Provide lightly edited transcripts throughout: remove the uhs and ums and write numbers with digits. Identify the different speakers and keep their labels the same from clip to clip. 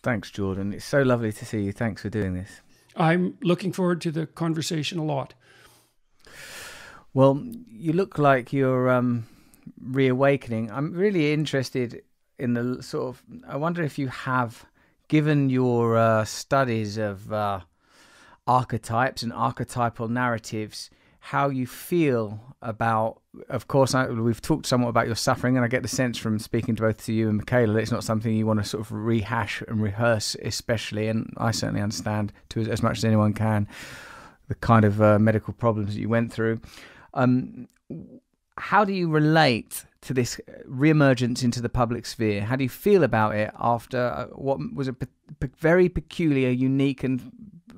Speaker 1: Thanks, Jordan. It's so lovely to see you. Thanks for doing this.
Speaker 2: I'm looking forward to the conversation a lot.
Speaker 1: Well, you look like you're reawakening. I'm really interested in the sort of, I wonder if you have, given your studies of archetypes and archetypal narratives, how you feel about, of course, we've talked somewhat about your suffering, and I get the sense from speaking to both to you and Michaela that it's not something you want to sort of rehash and rehearse especially, and I certainly understand to as much as anyone can the kind of medical problems that you went through. How do you relate to this reemergence into the public sphere? How do you feel about it after what was a very peculiar, unique, and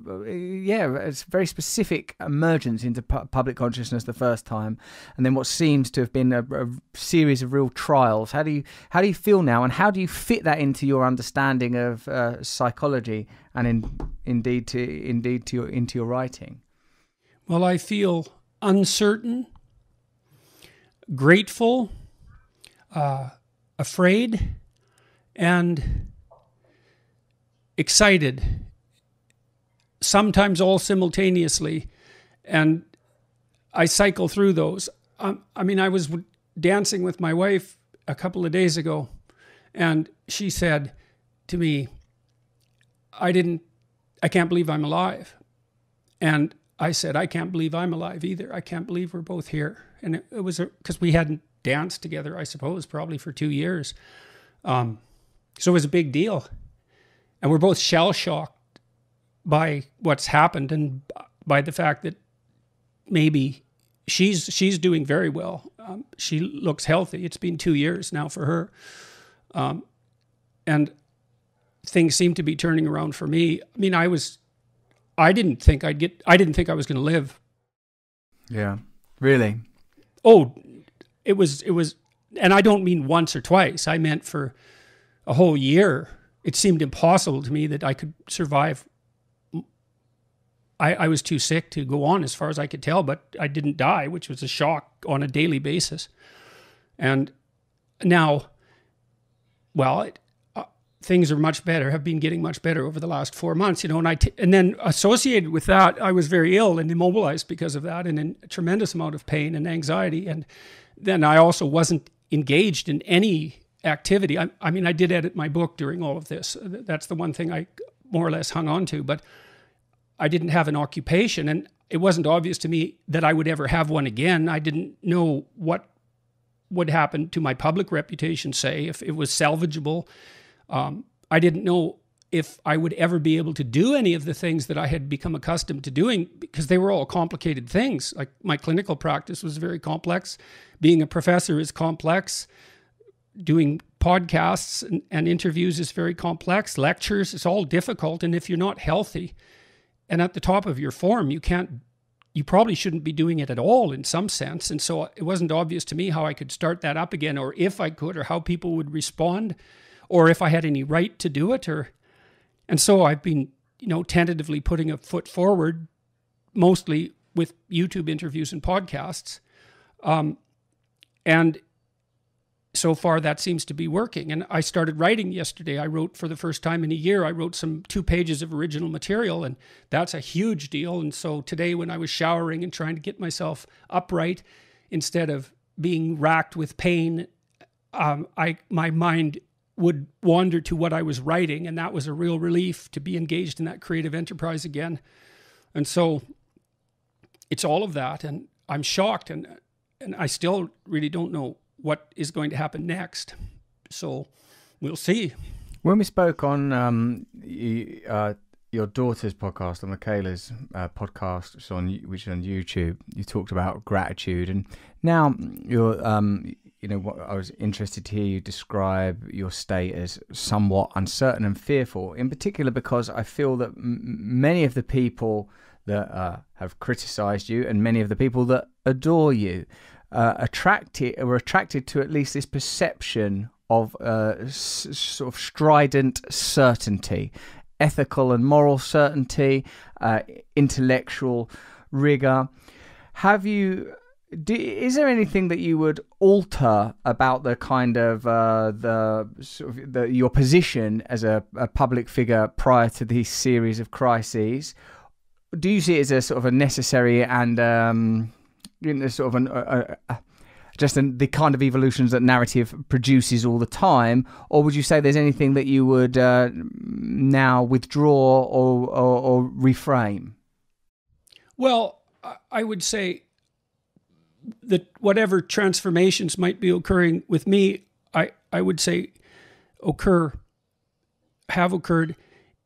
Speaker 1: it's very specific emergence into public consciousness the first time, and then what seems to have been a series of real trials? How do you feel now, and how do you fit that into your understanding of psychology and into your writing?
Speaker 2: Well, I feel uncertain, grateful, afraid, and excited, sometimes all simultaneously, and I cycle through those. I was dancing with my wife a couple of days ago, and she said to me, I can't believe I'm alive. And I said, I can't believe I'm alive either. I can't believe we're both here. And it was because we hadn't danced together, I suppose, probably for 2 years. So it was a big deal. And we're both shell-shocked by what's happened and by the fact that maybe she's doing very well. She looks healthy. It's been 2 years now for her. And things seem to be turning around for me. I mean, I didn't think I was going to live.
Speaker 1: Yeah. Really?
Speaker 2: Oh, it was, and I don't mean once or twice. I meant for a whole year. It seemed impossible to me that I could survive. I was too sick to go on as far as I could tell, but I didn't die, which was a shock on a daily basis. And now, well, things are much better, have been getting much better over the last 4 months, and then associated with that, I was very ill and immobilized because of that, and in a tremendous amount of pain and anxiety. And then I also wasn't engaged in any activity. I mean, I did edit my book during all of this. That's the one thing I more or less hung on to, but I didn't have an occupation, and it wasn't obvious to me that I would ever have one again. I didn't know what would happen to my public reputation, say, if it was salvageable. I didn't know if I would ever be able to do any of the things that I had become accustomed to doing, because they were all complicated things. Like my clinical practice was very complex. Being a professor is complex. Doing podcasts and interviews is very complex. Lectures, it's all difficult. And if you're not healthy and at the top of your form, you probably shouldn't be doing it at all in some sense. And so it wasn't obvious to me how I could start that up again, or if I could, or how people would respond, or if I had any right to do it. And so I've been, tentatively putting a foot forward, mostly with YouTube interviews and podcasts. And so far that seems to be working. And I started writing yesterday. I wrote for the first time in a year. I wrote 2 pages of original material, and that's a huge deal. And so today, when I was showering and trying to get myself upright, instead of being racked with pain, my mind would wander to what I was writing, and that was a real relief to be engaged in that creative enterprise again. And so it's all of that, and I'm shocked, and I still really don't know what is going to happen next. So we'll see.
Speaker 1: When we spoke on your daughter's podcast, on Michaela's podcast, which is on YouTube, you talked about gratitude, and now you're, what I was interested to hear you describe your state as somewhat uncertain and fearful, in particular because I feel that many of the people that have criticized you and many of the people that adore you were attracted to at least this perception of sort of strident certainty, ethical and moral certainty, intellectual rigor. Have you is there anything that you would alter about the kind of your position as a public figure prior to these series of crises? Do you see it as a sort of a necessary and sort of the kind of evolutions that narrative produces all the time, or would you say there's anything that you would now withdraw or reframe?
Speaker 2: Well, I would say that whatever transformations might be occurring with me, I would say have occurred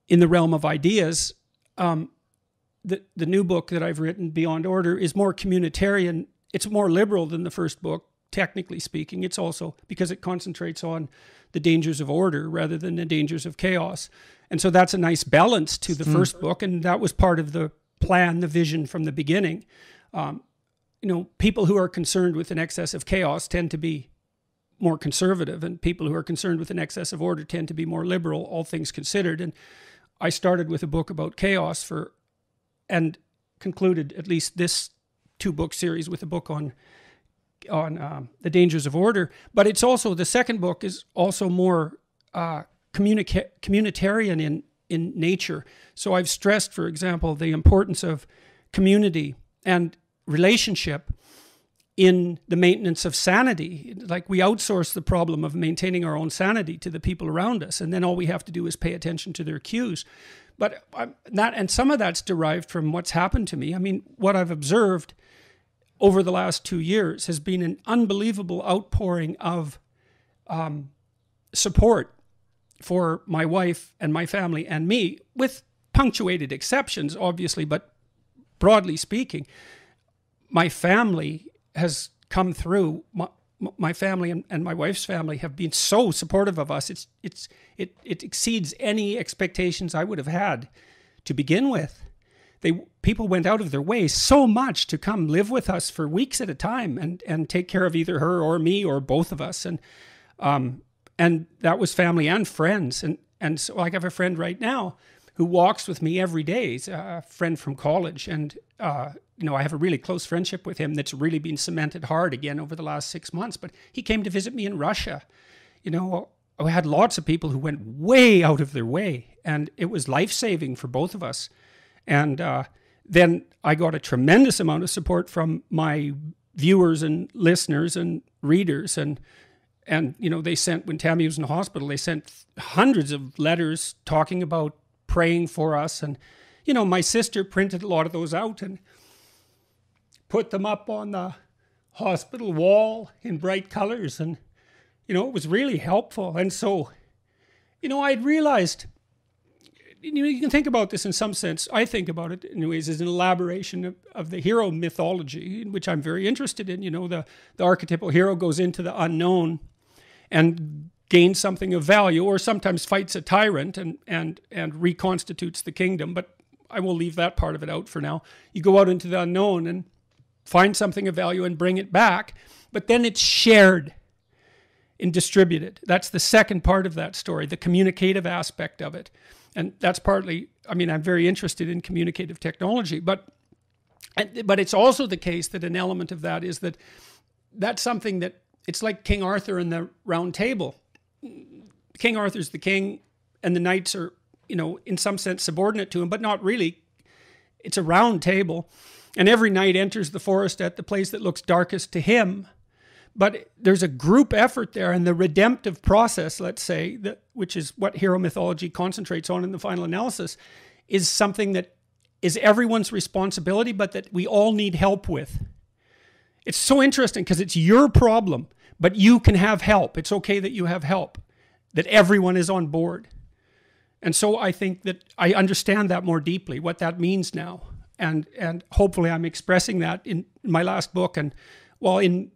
Speaker 2: in the realm of ideas. The new book that I've written, Beyond Order, is more communitarian. It's more liberal than the first book, technically speaking. It's also because it concentrates on the dangers of order rather than the dangers of chaos. And so that's a nice balance to the first book. And that was part of the plan, the vision from the beginning. People who are concerned with an excess of chaos tend to be more conservative, and people who are concerned with an excess of order tend to be more liberal, all things considered. And I started with a book about chaos and concluded at least this 2-book series with a book on the dangers of order. But it's also, the second book is also more communitarian in nature. So I've stressed, for example, the importance of community and relationship in the maintenance of sanity. Like, we outsource the problem of maintaining our own sanity to the people around us, and then all we have to do is pay attention to their cues. But and some of that's derived from what's happened to me. I mean, what I've observed over the last 2 years has been an unbelievable outpouring of support for my wife and my family and me, with punctuated exceptions, obviously, but broadly speaking, my family has come through. My family and my wife's family have been so supportive of us. It exceeds any expectations I would have had to begin with. People went out of their way so much to come live with us for weeks at a time and take care of either her or me or both of us. And that was family and friends. And so I have a friend right now who walks with me every day. He's a friend from college. And, I have a really close friendship with him that's really been cemented hard again over the last 6 months. But he came to visit me in Russia. I had lots of people who went way out of their way, and it was life-saving for both of us. And then I got a tremendous amount of support from my viewers and listeners and readers. And they sent, when Tammy was in the hospital, they sent hundreds of letters talking about praying for us. And, my sister printed a lot of those out and put them up on the hospital wall in bright colors. And, it was really helpful. And so, I'd realized, you can think about this in some sense. I think about it anyways as an elaboration of the hero mythology, which I'm very interested in. The archetypal hero goes into the unknown and gains something of value, or sometimes fights a tyrant and reconstitutes the kingdom. But I will leave that part of it out for now. You go out into the unknown and find something of value and bring it back, but then it's shared and distributed. That's the second part of that story, the communicative aspect of it. And that's partly, I'm very interested in communicative technology, but it's also the case that an element of that is that that's something that, it's like King Arthur and the Round Table. King Arthur's the king, and the knights are, in some sense subordinate to him, but not really. It's a round table, and every knight enters the forest at the place that looks darkest to him. But there's a group effort there, and the redemptive process, let's say, which is what hero mythology concentrates on in the final analysis, is something that is everyone's responsibility, but that we all need help with. It's so interesting because it's your problem, but you can have help. It's okay that you have help, that everyone is on board. And so I think that I understand that more deeply, what that means now. And hopefully I'm expressing that in my last book. And while in,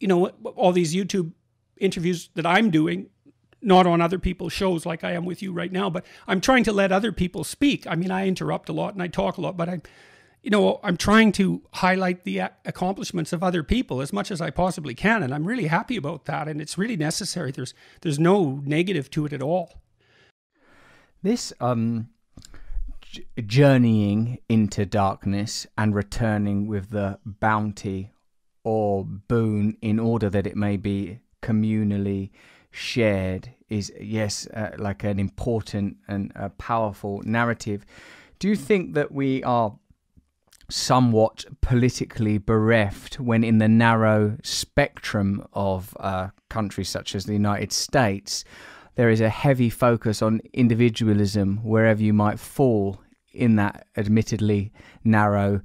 Speaker 2: all these YouTube interviews that I'm doing, not on other people's shows like I am with you right now, but I'm trying to let other people speak. I interrupt a lot and I talk a lot, but I'm trying to highlight the accomplishments of other people as much as I possibly can. And I'm really happy about that. And it's really necessary. There's no negative to it at all.
Speaker 1: This journeying into darkness and returning with the bounty or boon in order that it may be communally shared is, yes, like an important and a powerful narrative. Do you think that we are somewhat politically bereft when in the narrow spectrum of countries such as the United States, there is a heavy focus on individualism wherever you might fall in that admittedly narrow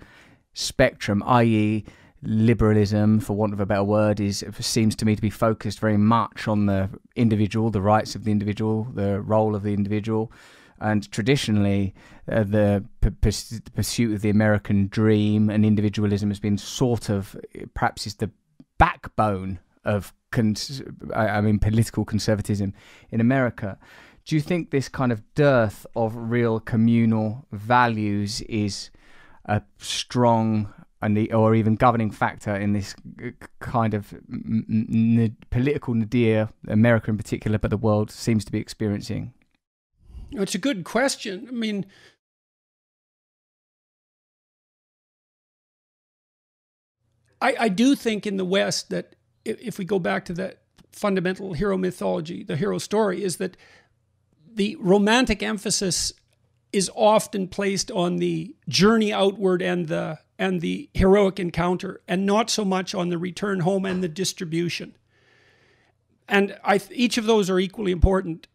Speaker 1: spectrum, i.e. liberalism, for want of a better word, seems to me to be focused very much on the individual, the rights of the individual, the role of the individual. And traditionally, the pursuit of the American dream and individualism has been sort of, perhaps is the backbone of, political conservatism in America. Do you think this kind of dearth of real communal values is a strong or even governing factor in this kind of political nadir America in particular, but the world seems to be experiencing?
Speaker 2: It's a good question. I mean, I do think in the West that if we go back to the fundamental hero mythology, the hero story, is that the romantic emphasis is often placed on the journey outward and the heroic encounter, and not so much on the return home and the distribution. And each of those are equally important.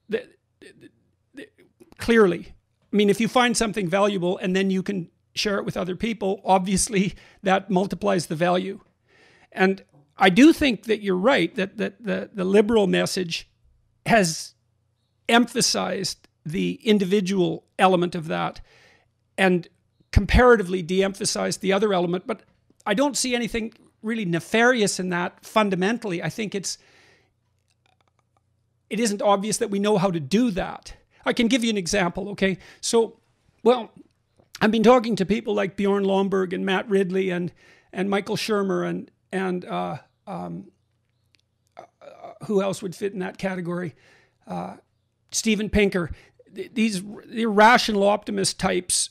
Speaker 2: Clearly, I mean, if you find something valuable and then you can share it with other people, obviously that multiplies the value. And I do think that you're right, that the liberal message has emphasized the individual element of that and comparatively de-emphasized the other element. But I don't see anything really nefarious in that fundamentally. I think it isn't obvious that we know how to do that. I can give you an example, okay? So, well, I've been talking to people like Bjorn Lomborg and Matt Ridley and Michael Shermer and who else would fit in that category? Steven Pinker. These irrational optimist types,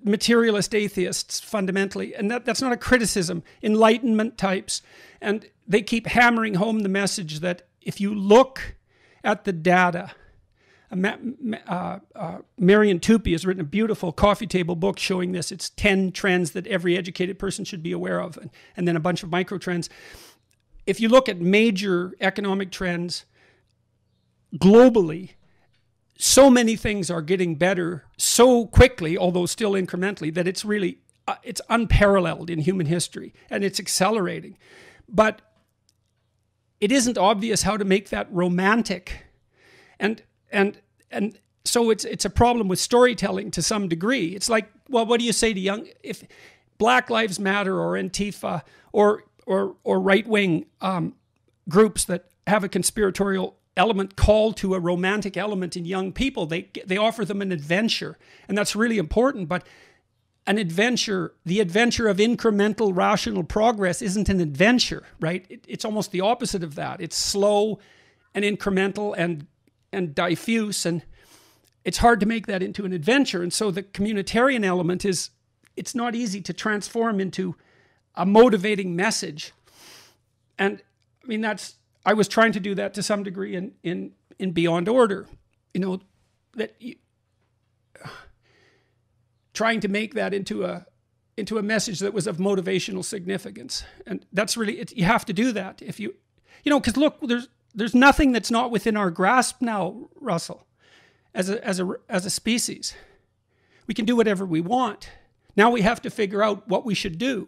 Speaker 2: materialist atheists fundamentally, and that's not a criticism, Enlightenment types. And they keep hammering home the message that if you look at the data, Marian Tupy has written a beautiful coffee table book showing this. It's 10 trends that every educated person should be aware of, and then a bunch of micro trends. If you look at major economic trends globally, so many things are getting better so quickly, although still incrementally, that it's really, it's unparalleled in human history, and it's accelerating. But it isn't obvious how to make that romantic. And so it's a problem with storytelling to some degree. It's like, well, what do you say to if Black Lives Matter or Antifa or right-wing groups that have a conspiratorial element call to a romantic element in young people, they offer them an adventure, and that's really important. But an adventure, the adventure of incremental rational progress, isn't an adventure, right? It's almost the opposite of that. It's slow and incremental and diffuse, and it's hard to make that into an adventure. And so the communitarian element it's not easy to transform into a motivating message. And I mean, I was trying to do that to some degree in Beyond Order, trying to make that into a message that was of motivational significance. And that's really, you have to do that if because look, there's nothing that's not within our grasp now, Russell, as a species. We can do whatever we want. Now we have to figure out what we should do.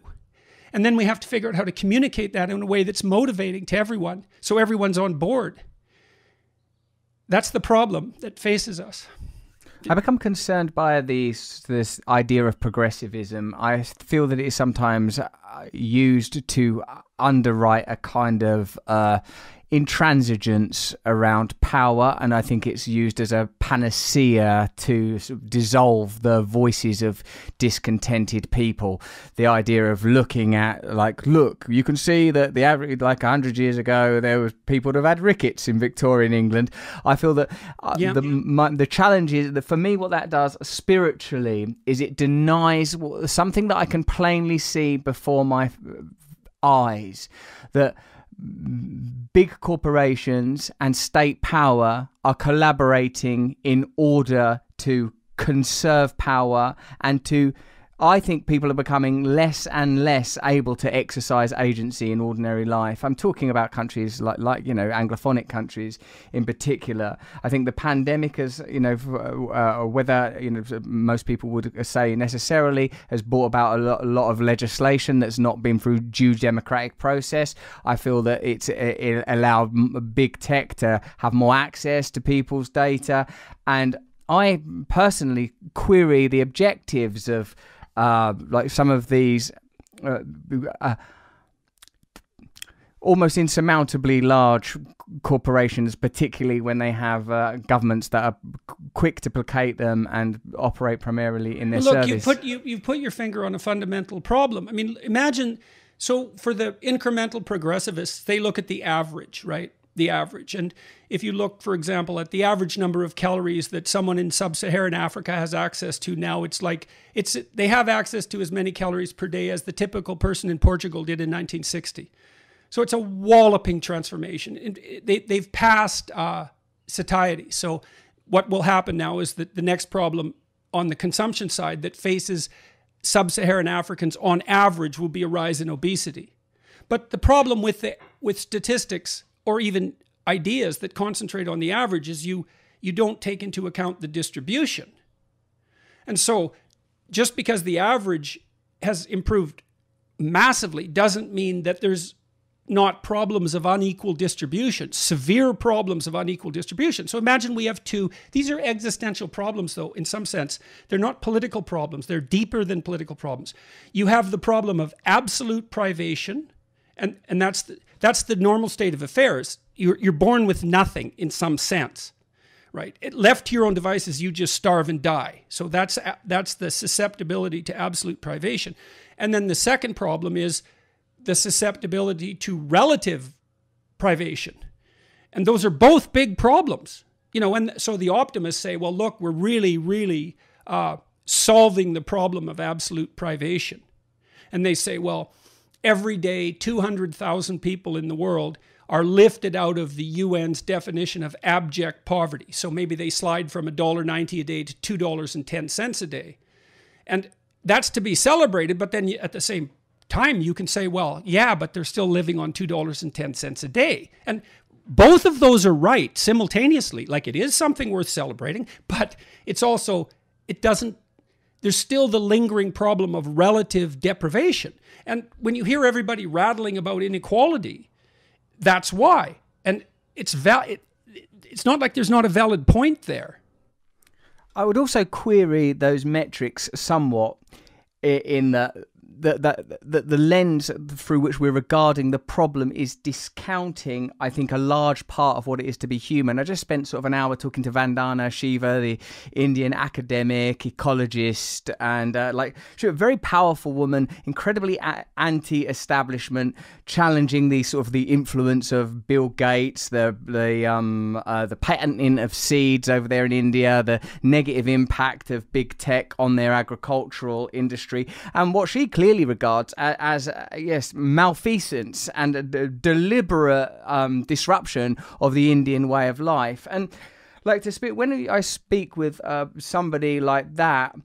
Speaker 2: And then we have to figure out how to communicate that in a way that's motivating to everyone, so everyone's on board. That's the problem that faces us.
Speaker 1: I become concerned by this idea of progressivism. I feel that it is sometimes used to underwrite a kind of intransigence around power, and I think it's used as a panacea to sort of dissolve the voices of discontented people. The idea of looking at, like, look, you can see that the average, like 100 years ago, there was people that have had rickets in Victorian England. I feel that the challenge is that for me, what that does spiritually is it denies something that I can plainly see before my eyes, that big corporations and state power are collaborating in order to conserve power and to, I think people are becoming less and less able to exercise agency in ordinary life. I'm talking about countries like you know, Anglophonic countries in particular. I think the pandemic has, you know, whether, you know, most people would say necessarily, has brought about a lot of legislation that's not been through due democratic process. I feel that it allowed big tech to have more access to people's data, and I personally query the objectives of like some of these almost insurmountably large corporations, particularly when they have governments that are quick to placate them and operate primarily in their service.
Speaker 2: Look, you put your finger on a fundamental problem. I mean, imagine, so for the incremental progressivists, they look at the average, right? The average. And if you look, for example, at the average number of calories that someone in sub-Saharan Africa has access to now, they have access to as many calories per day as the typical person in Portugal did in 1960. So it's a walloping transformation. They've passed satiety. So what will happen now is that the next problem on the consumption side that faces sub-Saharan Africans on average will be a rise in obesity. But the problem with statistics, or even ideas that concentrate on the average, is you don't take into account the distribution. And so just because the average has improved massively doesn't mean that there's not problems of unequal distribution, severe problems of unequal distribution. So imagine we have these are existential problems though, in some sense. They're not political problems, they're deeper than political problems. You have the problem of absolute privation, and that's the normal state of affairs. You're born with nothing in some sense, right? Left to your own devices, you just starve and die. So that's the susceptibility to absolute privation. And then the second problem is the susceptibility to relative privation. And those are both big problems. You know, and so the optimists say, well, look, we're really, really solving the problem of absolute privation. And they say, well, every day, 200,000 people in the world are lifted out of the UN's definition of abject poverty. So maybe they slide from $1.90 a day to $2.10 a day. And that's to be celebrated, but then at the same time, you can say, well, yeah, but they're still living on $2.10 a day. And both of those are right simultaneously. Like, it is something worth celebrating, but it's also, there's still the lingering problem of relative deprivation. And when you hear everybody rattling about inequality, that's why. And it's not like there's not a valid point there.
Speaker 1: I would also query those metrics somewhat in the lens through which we're regarding the problem is discounting, I think, a large part of what it is to be human. I just spent sort of an hour talking to Vandana Shiva, the Indian academic, ecologist, and she's a very powerful woman, incredibly anti-establishment, challenging the sort of the influence of Bill Gates, the patenting of seeds over there in India, the negative impact of big tech on their agricultural industry, and what she clearly regards as malfeasance and a deliberate disruption of the Indian way of life. And when I speak with somebody like that,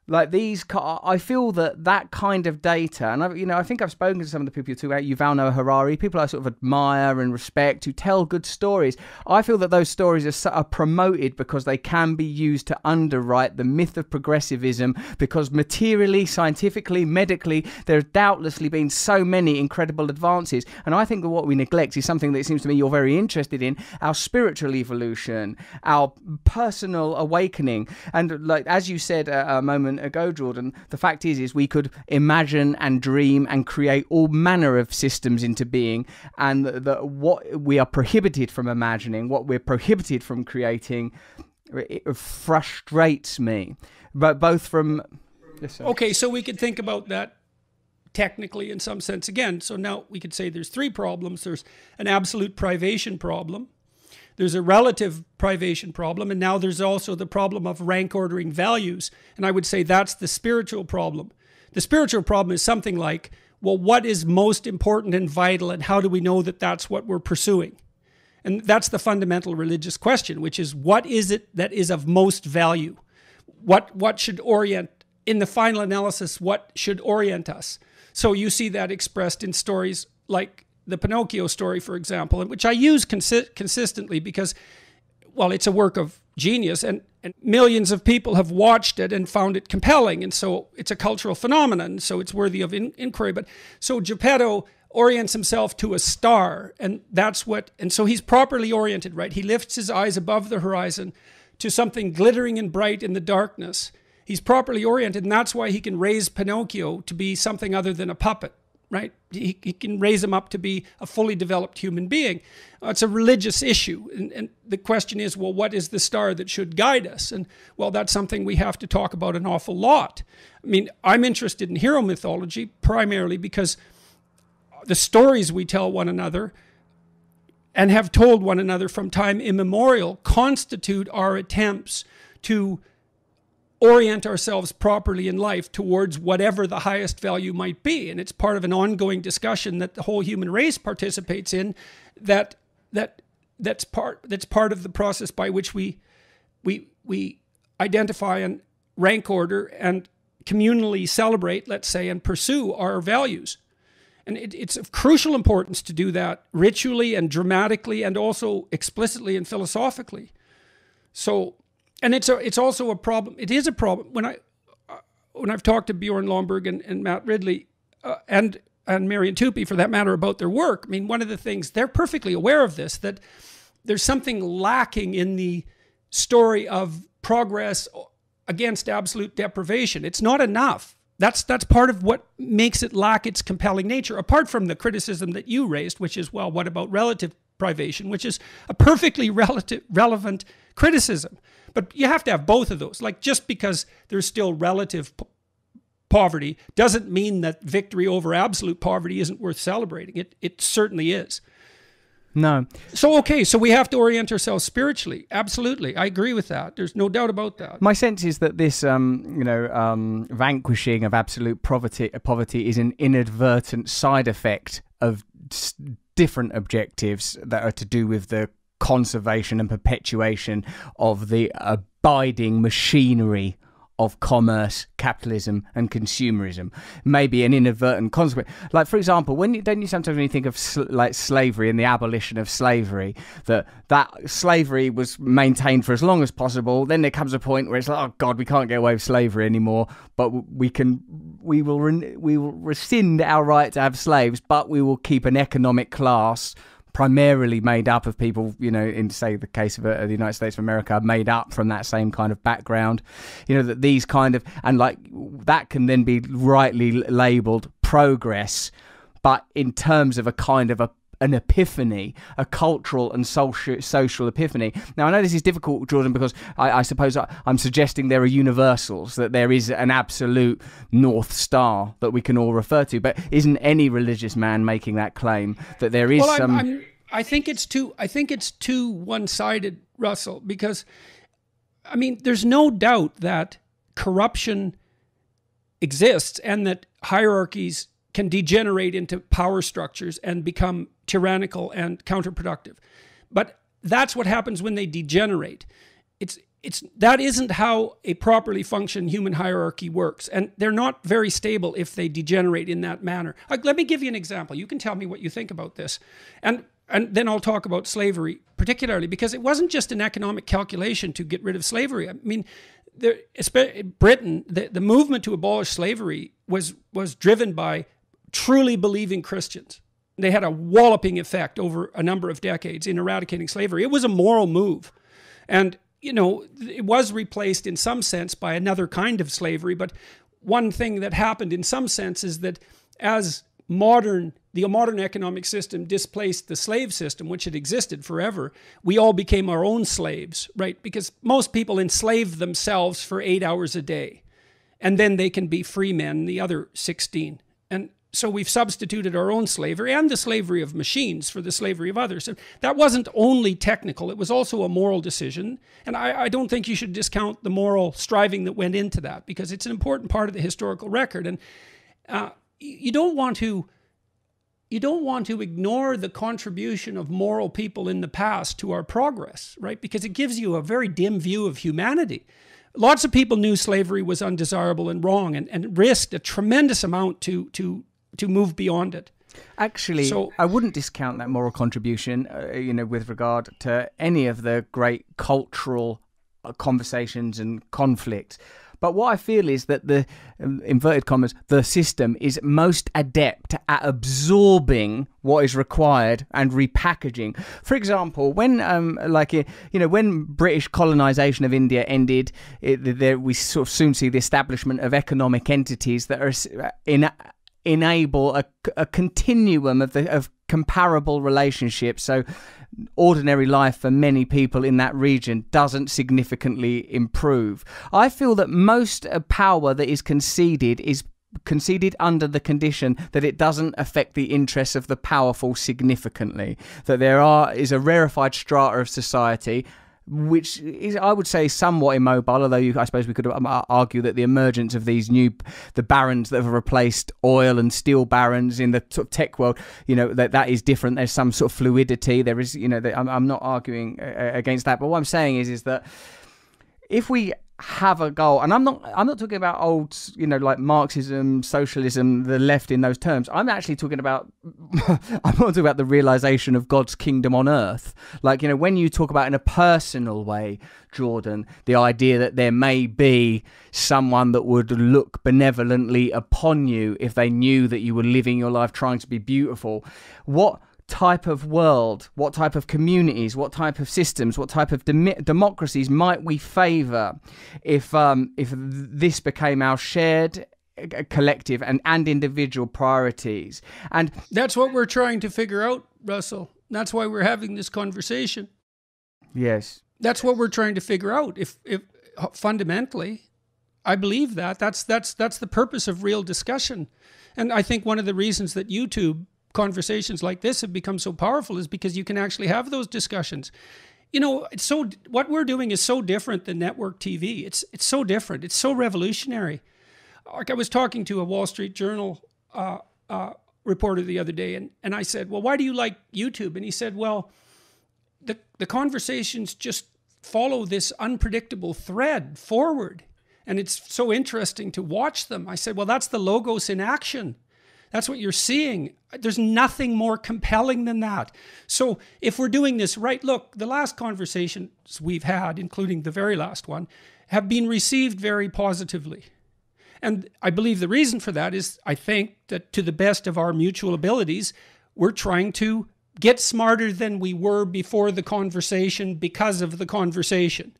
Speaker 1: like these, I feel that kind of data, and I think I've spoken to some of the people you talk about, Yuval Noah Harari, people I sort of admire and respect, who tell good stories. I feel that those stories are promoted because they can be used to underwrite the myth of progressivism, because materially, scientifically, medically, there have doubtlessly been so many incredible advances. And I think that what we neglect is something that it seems to me you're very interested in: our spiritual evolution, our personal awakening. And like, as you said a moment moment ago, Jordan, the fact is we could imagine and dream and create all manner of systems into being, and what we are prohibited from imagining, what we're prohibited from creating, it frustrates me. But both from... Listen.
Speaker 2: Okay, so we could think about that technically in some sense again. So now we could say there's three problems. There's an absolute privation problem. There's a relative privation problem. And now there's also the problem of rank ordering values. And I would say that's the spiritual problem. The spiritual problem is something like, well, what is most important and vital, and how do we know that that's what we're pursuing? And that's the fundamental religious question, which is, what is it that is of most value? What should orient, in the final analysis, what should orient us? So you see that expressed in stories like the Pinocchio story, for example, which I use consistently because, well, it's a work of genius, and millions of people have watched it and found it compelling, and so it's a cultural phenomenon, so it's worthy of inquiry. But so Geppetto orients himself to a star, and so he's properly oriented, right? He lifts his eyes above the horizon to something glittering and bright in the darkness. He's properly oriented, and that's why he can raise Pinocchio to be something other than a puppet, right? He can raise him up to be a fully developed human being. It's a religious issue, and the question is, well, what is the star that should guide us? And, well, that's something we have to talk about an awful lot. I mean, I'm interested in hero mythology primarily because the stories we tell one another and have told one another from time immemorial constitute our attempts to orient ourselves properly in life towards whatever the highest value might be. And it's part of an ongoing discussion that the whole human race participates in, that's part of the process by which we identify and rank order and communally celebrate, let's say, and pursue our values. And it's of crucial importance to do that ritually and dramatically and also explicitly and philosophically. So, and it's also a problem. It is a problem when I've talked to Bjorn Lomborg and Matt Ridley and Marian Tupy, for that matter, about their work. I mean, one of the things, they're perfectly aware of this, that there's something lacking in the story of progress against absolute deprivation. It's not enough. That's part of what makes it lack its compelling nature, apart from the criticism that you raised, which is, well, what about relative privation, which is a perfectly relevant criticism. But you have to have both of those. Like, just because there's still relative poverty doesn't mean that victory over absolute poverty isn't worth celebrating. It certainly is.
Speaker 1: No.
Speaker 2: So, okay, so we have to orient ourselves spiritually. Absolutely. I agree with that. There's no doubt about that.
Speaker 1: My sense is that this, vanquishing of absolute poverty is an inadvertent side effect of different objectives that are to do with the conservation and perpetuation of the abiding machinery of commerce, capitalism, and consumerism. Maybe an inadvertent consequence. Like, for example, don't you sometimes when you think of slavery and the abolition of slavery, that slavery was maintained for as long as possible. Then there comes a point where it's like, oh God, we can't get away with slavery anymore. But we will rescind our right to have slaves, but we will keep an economic class primarily made up of people, in, say, the case of the United States of America, made up from that same kind of background, that these kind of, and like that can then be rightly labeled progress, but in terms of a kind of an epiphany, a cultural and social epiphany. Now, I know this is difficult, Jordan, because I suppose I'm suggesting there are universals, that there is an absolute North Star that we can all refer to, but isn't any religious man making that claim that there is
Speaker 2: I think it's too one-sided, Russell, because, I mean, there's no doubt that corruption exists and that hierarchies can degenerate into power structures and become tyrannical and counterproductive. But that's what happens when they degenerate. That isn't how a properly functioning human hierarchy works. And they're not very stable if they degenerate in that manner. Let me give you an example. You can tell me what you think about this. And then I'll talk about slavery particularly, because it wasn't just an economic calculation to get rid of slavery. I mean, Britain, the movement to abolish slavery was driven by truly believing Christians. They had a walloping effect over a number of decades in eradicating slavery. It was a moral move. And it was replaced in some sense by another kind of slavery. But one thing that happened in some sense is that as the modern economic system displaced the slave system, which had existed forever, we all became our own slaves, right? Because most people enslave themselves for 8 hours a day, and then they can be free men the other 16. And so we've substituted our own slavery and the slavery of machines for the slavery of others. And that wasn't only technical, it was also a moral decision. And I don't think you should discount the moral striving that went into that, because it's an important part of the historical record. And you don't want to ignore the contribution of moral people in the past to our progress, right? Because it gives you a very dim view of humanity. Lots of people knew slavery was undesirable and wrong, and risked a tremendous amount to move beyond it.
Speaker 1: Actually, so, I wouldn't discount that moral contribution, with regard to any of the great cultural conversations and conflicts. But what I feel is that the, inverted commas, the system is most adept at absorbing what is required and repackaging. For example, when when British colonization of India ended, we sort of soon see the establishment of economic entities that are enable a continuum of comparable relationships. So ordinary life for many people in that region doesn't significantly improve. I feel that most power that is conceded under the condition that it doesn't affect the interests of the powerful significantly, that there is a rarefied strata of society which is, I would say, somewhat immobile, although I suppose we could argue that the emergence of the barons that have replaced oil and steel barons in the sort of tech world, that is different. There's some sort of fluidity. There is, I'm not arguing against that, but what I'm saying is that if we have a goal, and I'm not talking about old, like Marxism, socialism, the left in those terms. I'm actually talking about, I'm not talking about the realization of God's kingdom on earth. Like, when you talk about in a personal way, Jordan, the idea that there may be someone that would look benevolently upon you if they knew that you were living your life trying to be beautiful. What type of world, what type of communities, what type of systems, what type of democracies might we favour if this became our shared collective and individual priorities? And
Speaker 2: that's what we're trying to figure out, Russell. That's why we're having this conversation.
Speaker 1: Yes.
Speaker 2: That's what we're trying to figure out. If fundamentally, I believe that's the purpose of real discussion. And I think one of the reasons that YouTube conversations like this have become so powerful is because you can actually have those discussions. What we're doing is so different than network TV. It's so different. It's so revolutionary. Like, I was talking to a Wall Street Journal reporter the other day, and I said, well, why do you like YouTube? And he said, well, the conversations just follow this unpredictable thread forward, and it's so interesting to watch them. I said, well, that's the Logos in action. That's what you're seeing. There's nothing more compelling than that. So if we're doing this right, look, the last conversations we've had, including the very last one, have been received very positively. And I believe the reason for that is, I think that to the best of our mutual abilities, we're trying to get smarter than we were before the conversation because of the conversation.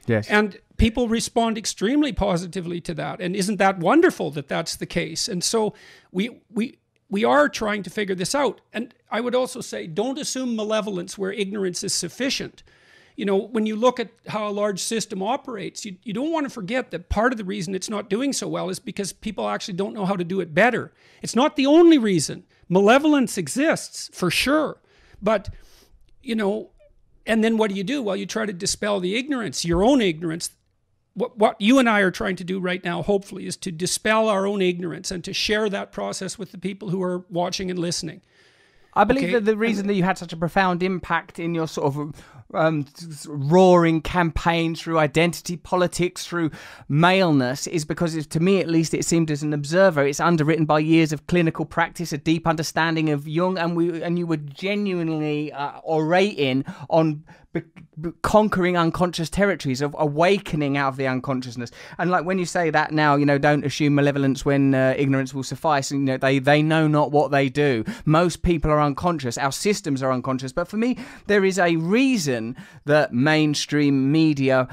Speaker 1: Yes.
Speaker 2: And people respond extremely positively to that. And isn't that wonderful that that's the case? And so we are trying to figure this out. And I would also say, don't assume malevolence where ignorance is sufficient. When you look at how a large system operates, you don't want to forget that part of the reason it's not doing so well is because people actually don't know how to do it better. It's not the only reason. Malevolence exists, for sure. But, and then what do? Well, you try to dispel the ignorance, your own ignorance. What you and I are trying to do right now, hopefully, is to dispel our own ignorance and to share that process with the people who are watching and listening.
Speaker 1: I believe that the reason that you had such a profound impact in your sort of roaring campaign through identity politics, through maleness, is because, to me at least, it seemed as an observer, it's underwritten by years of clinical practice, a deep understanding of Jung, and you were genuinely orating on conquering unconscious territories, of awakening out of the unconsciousness. And like when you say that now, don't assume malevolence when ignorance will suffice. They know not what they do. Most people are unconscious. Our systems are unconscious. But for me, there is a reason notion that mainstream media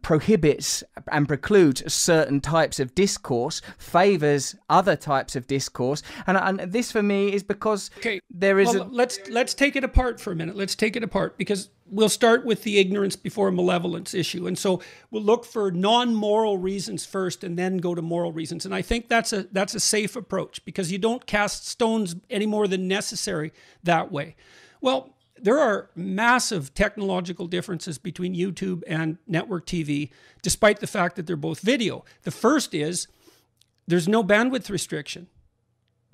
Speaker 1: prohibits and precludes certain types of discourse, favors other types of discourse, and this for me is because there is.
Speaker 2: Well, let's take it apart for a minute. Let's take it apart, because we'll start with the ignorance before malevolence issue, and so we'll look for non-moral reasons first, and then go to moral reasons. And I think that's a safe approach, because you don't cast stones any more than necessary that way. Well, there are massive technological differences between YouTube and network TV, despite the fact that they're both video. The first is there's no bandwidth restriction.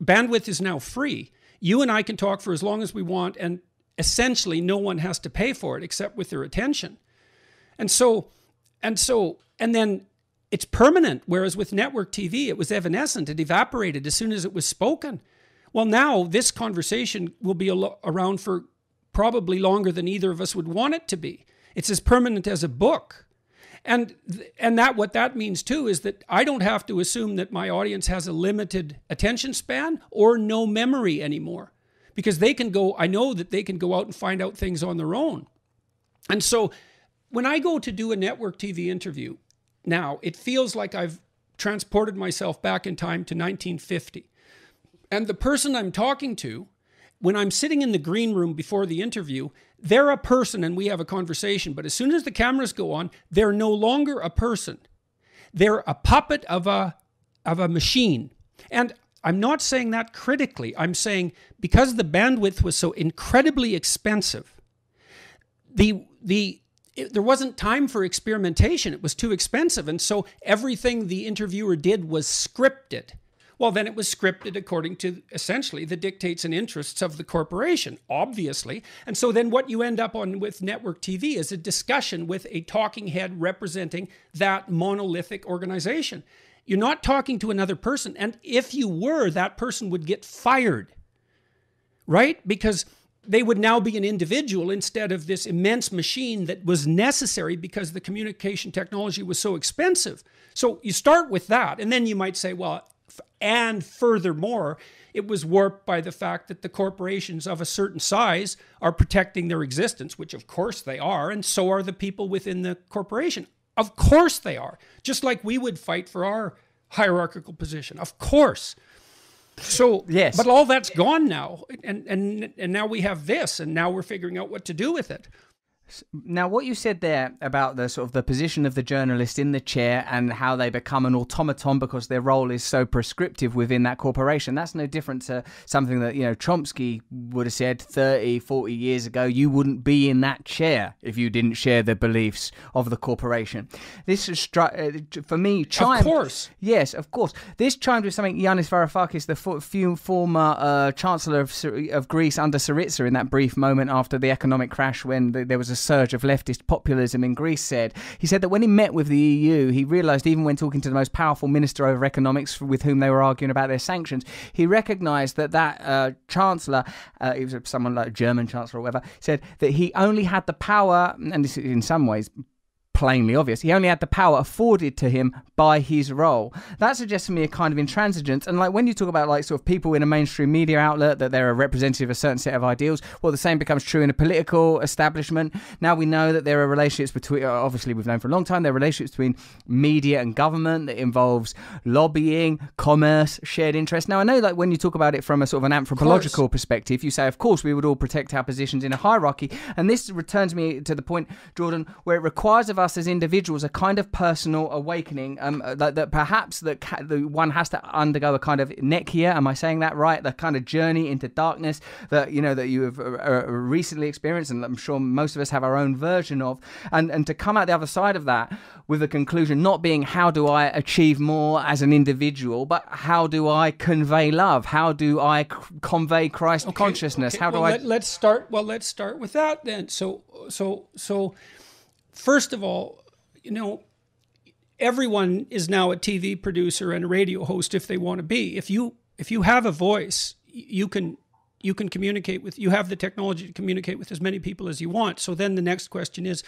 Speaker 2: Bandwidth is now free. You and I can talk for as long as we want, and essentially no one has to pay for it except with their attention. And then it's permanent, whereas with network TV, it was evanescent. It evaporated as soon as it was spoken. Well, now this conversation will be around for probably longer than either of us would want it to be. It's as permanent as a book. And that what that means too is that I don't have to assume that my audience has a limited attention span or no memory anymore, because I know that they can go out and find out things on their own. And so when I go to do a network TV interview now, it feels like I've transported myself back in time to 1950. And the person I'm talking to, when I'm sitting in the green room before the interview, they're a person and we have a conversation. But as soon as the cameras go on, they're no longer a person. They're a puppet of a machine. And I'm not saying that critically. I'm saying because the bandwidth was so incredibly expensive, there wasn't time for experimentation. It was too expensive. And so everything the interviewer did was scripted. Well, then it was scripted according to essentially the dictates and interests of the corporation, obviously. And so then what you end up on with network TV is a discussion with a talking head representing that monolithic organization. You're not talking to another person. And if you were, that person would get fired, right? Because they would now be an individual instead of this immense machine that was necessary because the communication technology was so expensive. So you start with that, and then you might say, well, and furthermore, it was warped by the fact that the corporations of a certain size are protecting their existence, which of course they are, and so are the people within the corporation. Of course they are. Just like we would fight for our hierarchical position. Of course. So,
Speaker 1: yes.
Speaker 2: But all that's gone now. And now we have this, and now we're figuring out what to do with it.
Speaker 1: Now, what you said there about the sort of the position of the journalist in the chair and how they become an automaton because their role is so prescriptive within that corporation, that's no different to something that, Chomsky would have said 30, 40 years ago. You wouldn't be in that chair if you didn't share the beliefs of the corporation. This is, for me, chimed... Of
Speaker 2: course.
Speaker 1: Yes, of course. This chimed with something Yanis Varoufakis, the former Chancellor of Greece under Syriza, in that brief moment after the economic crash when there was a surge of leftist populism in Greece, said. He said that when he met with the EU, he realised, even when talking to the most powerful minister over economics with whom they were arguing about their sanctions, he recognised that Chancellor, he was someone like a German Chancellor or whatever, said that he only had the power, and this is in some ways plainly obvious, he only had the power afforded to him by his role. That suggests to me a kind of intransigence. And like when you talk about like sort of people in a mainstream media outlet, that they're a representative of a certain set of ideals, well, the same becomes true in a political establishment. Now we know that there are relationships between, obviously we've known for a long time, there are relationships between media and government that involves lobbying, commerce, shared interest. Now I know that when you talk about it from a sort of an anthropological perspective, you say, of course, we would all protect our positions in a hierarchy. And this returns me to the point, Jordan, where it requires of us as individuals a kind of personal awakening, that perhaps that one has to undergo a kind of nekkia, am I saying that right? The kind of journey into darkness that that you have recently experienced, and I'm sure most of us have our own version of, and to come out the other side of that with the conclusion not being how do I achieve more as an individual, but how do I convey love? How do I convey Christ consciousness? How do
Speaker 2: let's start with that then. So first of all, everyone is now a TV producer and a radio host if they want to be. If you have a voice, you can communicate with, you have the technology to communicate with as many people as you want. So then the next question is,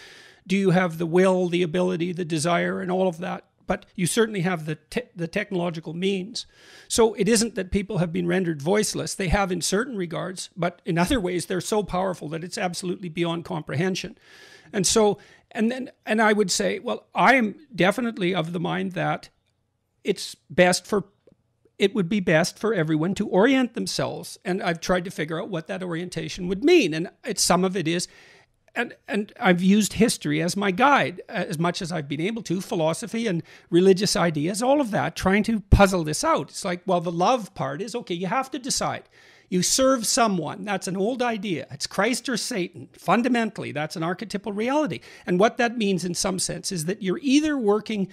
Speaker 2: do you have the will, the ability, the desire, and all of that but you certainly have the technological means. So it isn't that people have been rendered voiceless. They have in certain regards, but in other ways they're so powerful that it's absolutely beyond comprehension. And so, and I would say, well, I am definitely of the mind that it would be best for everyone to orient themselves. And I've tried to figure out what that orientation would mean. And some of it is, and I've used history as my guide as much as I've been able to, philosophy and religious ideas, all of that, trying to puzzle this out. It's like, well, the love part is, okay, you have to decide. You serve someone. That's an old idea. It's Christ or Satan. Fundamentally, that's an archetypal reality. And what that means in some sense is that you're either working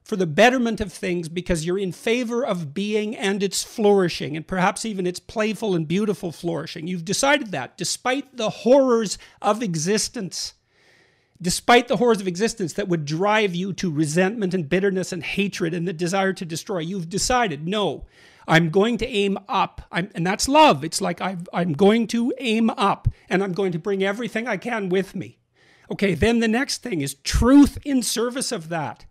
Speaker 2: for the betterment of things because you're in favor of being and its flourishing, and perhaps even its playful and beautiful flourishing. You've decided that despite the horrors of existence, that would drive you to resentment and bitterness and hatred and the desire to destroy. You've decided, no, I'm going to aim up. And that's love. It's like I'm going to aim up, and I'm going to bring everything I can with me. Okay, then the next thing is truth in service of that.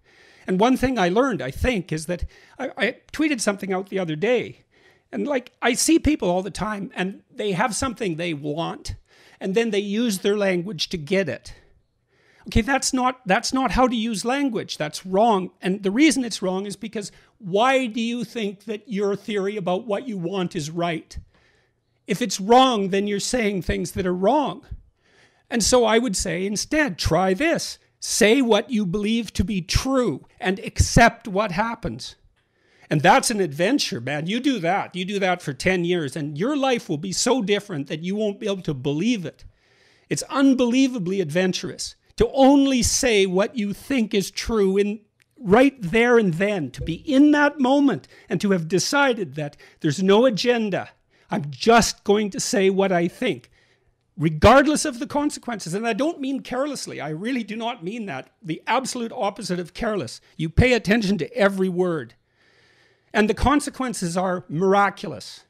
Speaker 2: And one thing I learned, I think, is that I tweeted something out the other day. And like, I see people all the time, and they have something they want, and then they use their language to get it. Okay, that's not how to use language. That's wrong. And the reason it's wrong is because why do you think that your theory about what you want is right? If it's wrong, then you're saying things that are wrong. And so I would say, instead, try this. Say what you believe to be true and accept what happens. And that's an adventure, man. You do that. You do that for 10 years and your life will be so different that you won't be able to believe it. It's unbelievably adventurous to only say what you think is true right there and then, to be in that moment and to have decided that there's no agenda. I'm just going to say what I think, regardless of the consequences. And I don't mean carelessly. I really do not mean that. The absolute opposite of careless. You pay attention to every word. And the consequences are miraculous.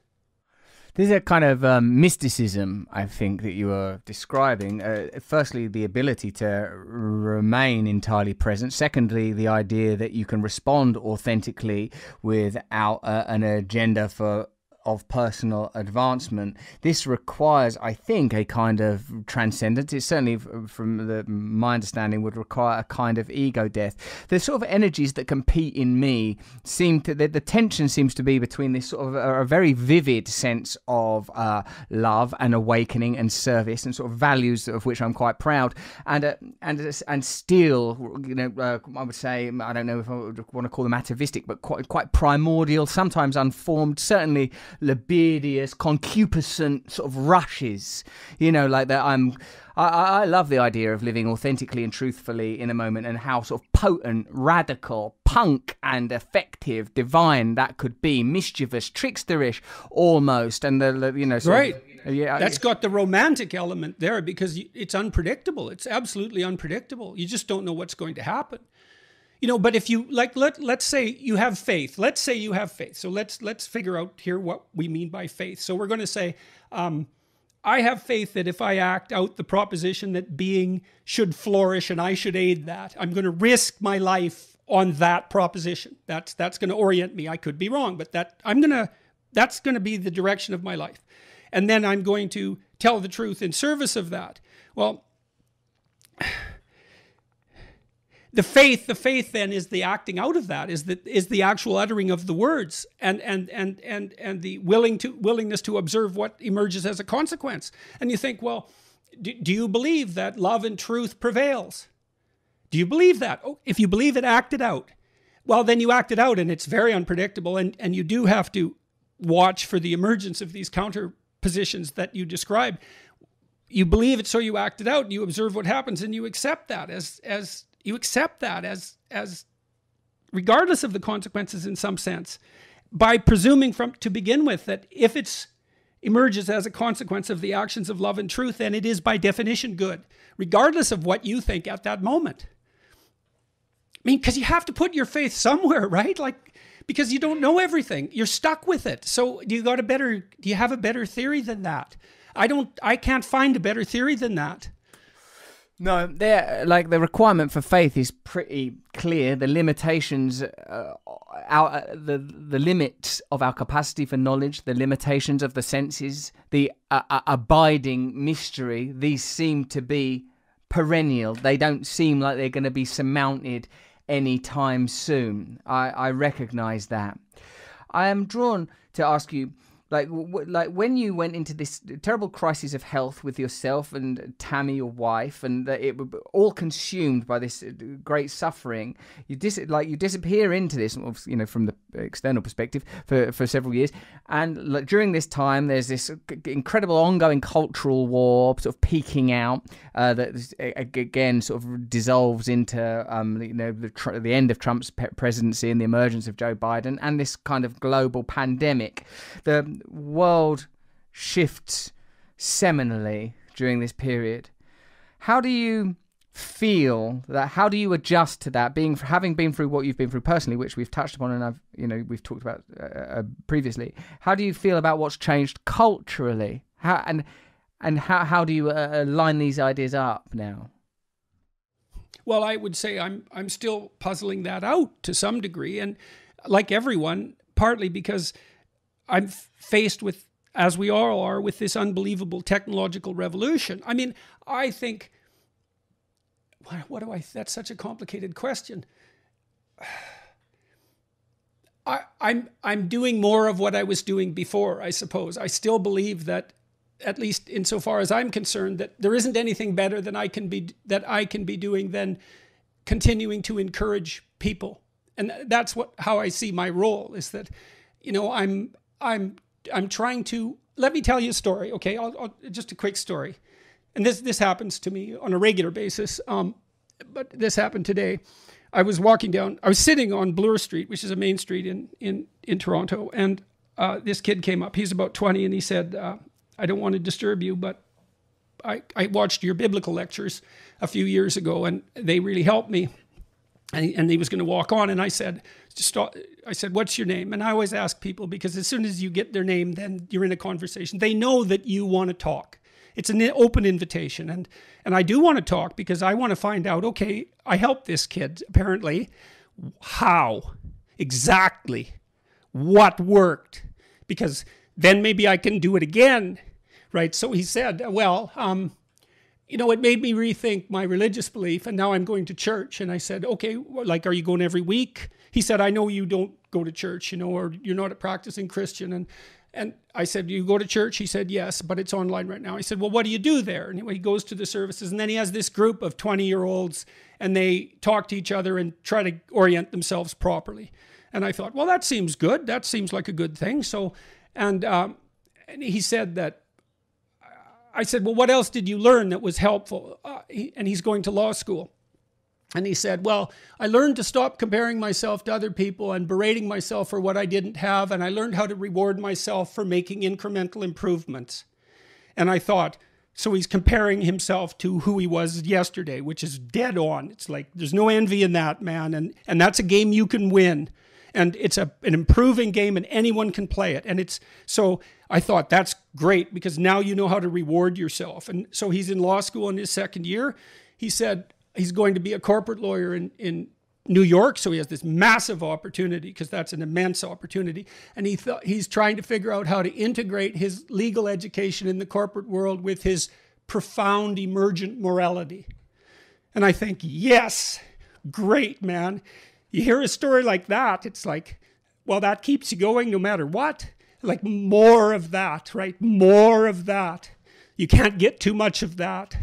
Speaker 1: There's a kind of mysticism, I think, that you are describing. Firstly, the ability to remain entirely present. Secondly, the idea that you can respond authentically without an agenda of personal advancement. This requires, I think, a kind of transcendence. It certainly, from my understanding, would require a kind of ego death. The sort of energies that compete in me the tension seems to be between this sort of a very vivid sense of love and awakening and service and sort of values of which I'm quite proud, and still, I would say, I don't know if I would want to call them atavistic, but quite primordial, sometimes unformed, certainly libidinous, concupiscent sort of rushes, like that. I love the idea of living authentically and truthfully in a moment, and how sort of potent, radical, punk and effective, divine that could be, mischievous, tricksterish almost, and
Speaker 2: right. That's got the romantic element there because it's unpredictable. It's absolutely unpredictable. You just don't know what's going to happen. But if you let's say you have faith. Let's say you have faith. So let's figure out here what we mean by faith. So we're going to say, I have faith that if I act out the proposition that being should flourish and I should aid that, I'm going to risk my life on that proposition. That's going to orient me. I could be wrong, but that's going to be the direction of my life. And then I'm going to tell the truth in service of that. Well, the faith then is the acting out of that, is the actual uttering of the words, and the willingness to observe what emerges as a consequence. And you think, well, do you believe that love and truth prevails? Do you believe that? Oh, if you believe it, act it out. Well, then you act it out, and it's very unpredictable, and you do have to watch for the emergence of these counter positions that you describe. You believe it, so you act it out, and you observe what happens, and you accept that as regardless of the consequences in some sense, by presuming to begin with that if it emerges as a consequence of the actions of love and truth, then it is by definition good, regardless of what you think at that moment. I mean, because you have to put your faith somewhere, right? Because you don't know everything. You're stuck with it. So do you have a better theory than that? I can't find a better theory than that.
Speaker 1: No, like the requirement for faith is pretty clear. The limitations, the limits of our capacity for knowledge, the limitations of the senses, the abiding mystery. These seem to be perennial. They don't seem like they're going to be surmounted anytime soon. I recognise that. I am drawn to ask you, like when you went into this terrible crisis of health with yourself and Tammy, your wife, and it were all consumed by this great suffering, you disappear into this, you know, from the external perspective for several years, and like, during this time there's this incredible ongoing cultural war sort of peaking out that again sort of dissolves into you know, the end of Trump's presidency and the emergence of Joe Biden, and this kind of global pandemic. The world shifts seminally during this period. How do you feel that? How do you adjust to that? Having been through what you've been through personally, which we've touched upon and we've talked about previously. How do you feel about what's changed culturally? How do you line these ideas up now?
Speaker 2: Well, I would say I'm still puzzling that out to some degree, and like everyone, partly because I'm faced with, as we all are, with this unbelievable technological revolution. I mean, I think, that's such a complicated question. I'm doing more of what I was doing before, I suppose. I still believe that, at least insofar as I'm concerned, that there isn't anything better than I can be doing than continuing to encourage people. And that's how I see my role, is that, you know, I'm trying to, let me tell you a story, okay? I'll just a quick story. And this happens to me on a regular basis, but this happened today. I was sitting on Bloor Street, which is a main street in Toronto, and this kid came up. He's about 20, and he said, I don't want to disturb you, but I watched your biblical lectures a few years ago, and they really helped me. And he was going to walk on, and I said, what's your name? And I always ask people, because as soon as you get their name, then you're in a conversation. They know that you want to talk. It's an open invitation. And I do want to talk because I want to find out, okay, I helped this kid, apparently. How? Exactly. What worked? Because then maybe I can do it again, right? So he said, well, you know, it made me rethink my religious belief, and now I'm going to church. And I said, okay, like, are you going every week? He said, I know you don't go to church, you know, or you're not a practicing Christian. And I said, do you go to church? He said, yes, but it's online right now. I said, well, what do you do there? And he goes to the services, and then he has this group of 20-year-olds, and they talk to each other and try to orient themselves properly. And I thought, well, that seems good. That seems like a good thing. So, and he said that, I said, well, what else did you learn that was helpful? And he's going to law school. And he said, well, I learned to stop comparing myself to other people and berating myself for what I didn't have. And I learned how to reward myself for making incremental improvements. And I thought, so he's comparing himself to who he was yesterday, which is dead on. It's like, there's no envy in that, man. And that's a game you can win. And it's an improving game, and anyone can play it. And so I thought, that's great, because now you know how to reward yourself. And so he's in law school in his second year. He said he's going to be a corporate lawyer in New York. So he has this massive opportunity, because that's an immense opportunity. And he's trying to figure out how to integrate his legal education in the corporate world with his profound emergent morality. And I think, yes, great, man. You hear a story like that, it's like, well, that keeps you going no matter what. Like, more of that, right? More of that. You can't get too much of that.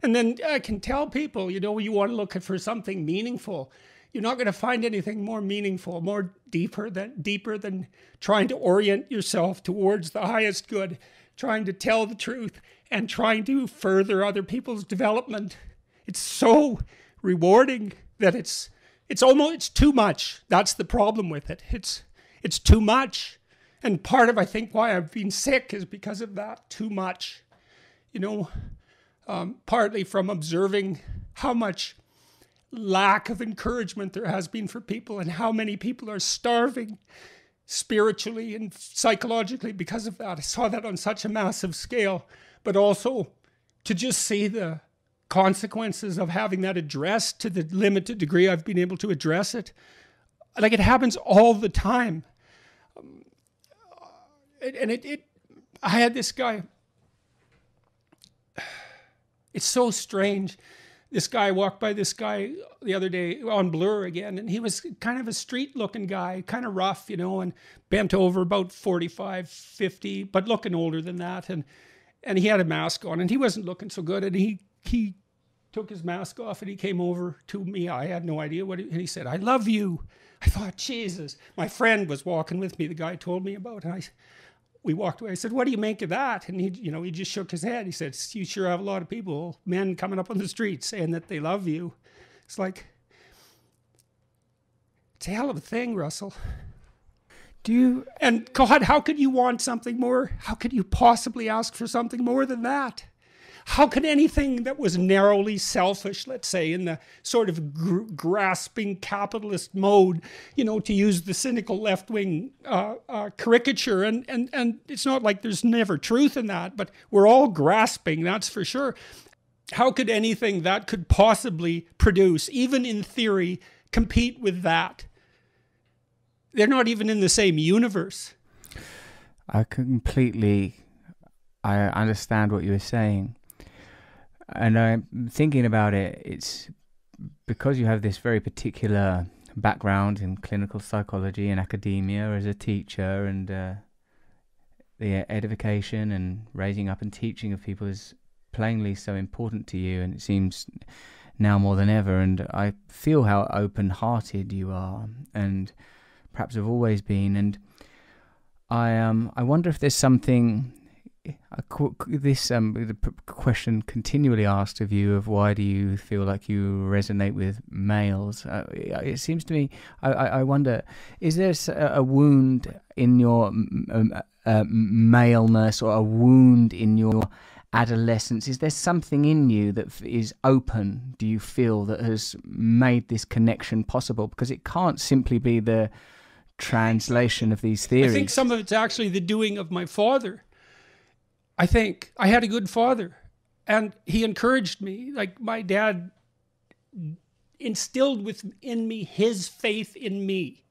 Speaker 2: And then I can tell people, you know, you want to look for something meaningful. You're not going to find anything more meaningful, more deeper than trying to orient yourself towards the highest good, trying to tell the truth, and trying to further other people's development. It's so rewarding that it's too much. That's the problem with it. It's too much. And part of, I think, why I've been sick is because of that, too much. You know, partly from observing how much lack of encouragement there has been for people, and how many people are starving spiritually and psychologically because of that. I saw that on such a massive scale, but also to just see the consequences of having that addressed to the limited degree I've been able to address it. Like, it happens all the time. I had this guy. It's so strange. This guy, walked by this guy the other day on Blur again, and he was kind of a street-looking guy, kind of rough, you know, and bent over, about 45, 50, but looking older than that. And he had a mask on, and he wasn't looking so good. And he took his mask off, and he came over to me. I had no idea and he said, "I love you." I thought, Jesus. My friend was walking with me, the guy told me about, and we walked away. I said, "What do you make of that?" And he just shook his head. He said, "You sure have a lot of people, men coming up on the street saying that they love you." It's like, it's a hell of a thing, Russell. And God, how could you want something more? How could you possibly ask for something more than that? How could anything that was narrowly selfish, let's say, in the sort of grasping capitalist mode, you know, to use the cynical left-wing caricature, and it's not like there's never truth in that, but we're all grasping, that's for sure. How could anything that could possibly produce, even in theory, compete with that? They're not even in the same universe.
Speaker 1: I understand what you were saying. And I'm thinking about it, it's because you have this very particular background in clinical psychology and academia as a teacher, and the edification and raising up and teaching of people is plainly so important to you, and it seems now more than ever. And I feel how open-hearted you are, and perhaps have always been. And I wonder if there's something. The question continually asked of you of why do you feel like you resonate with males? It seems to me, I wonder, is there a wound in your maleness, or a wound in your adolescence? Is there something in you that is open, do you feel, that has made this connection possible? Because it can't simply be the translation of these theories.
Speaker 2: I think some of it's actually the doing of my father. I think I had a good father, and he encouraged me. Like, my dad instilled within me his faith in me.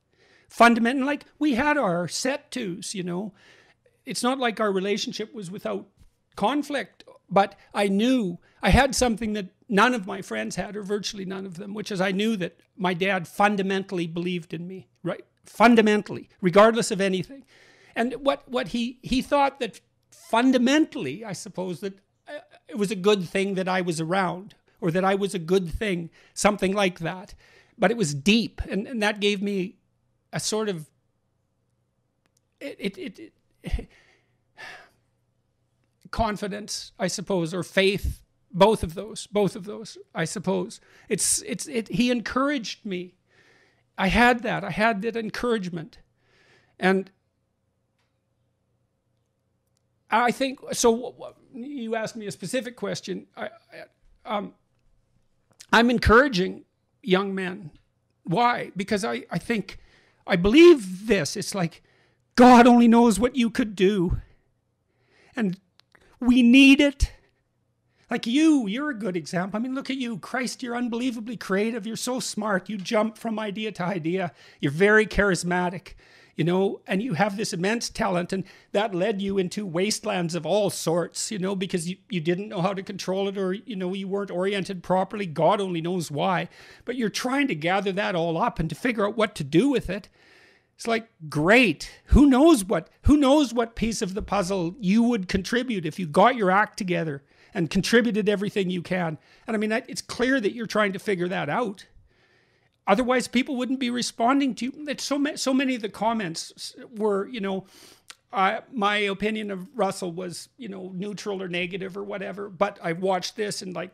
Speaker 2: Fundamental, like, we had our set tos, you know. It's not like our relationship was without conflict, but I knew I had something that none of my friends had, or virtually none of them, which is I knew that my dad fundamentally believed in me, right? Fundamentally, regardless of anything. And what he thought that fundamentally, I suppose, that it was a good thing that I was around, or that I was a good thing, something like that. But it was deep, and that gave me a sort of confidence, I suppose, or faith. Both of those, I suppose. He encouraged me. I had that encouragement, and I think, so you asked me a specific question. I'm encouraging young men. Why? Because I think, I believe this. It's like, God only knows what you could do. And we need it. Like you're a good example. I mean, look at you. Christ, you're unbelievably creative. You're so smart. You jump from idea to idea. You're very charismatic, you know, and you have this immense talent, and that led you into wastelands of all sorts, you know, because you didn't know how to control it, or, you know, you weren't oriented properly. God only knows why. But you're trying to gather that all up and to figure out what to do with it. It's like, great. Who knows what piece of the puzzle you would contribute if you got your act together and contributed everything you can. And I mean, it's clear that you're trying to figure that out. Otherwise, people wouldn't be responding to you. So many of the comments were, you know, my opinion of Russell was, you know, neutral or negative or whatever. But I watched this, and like,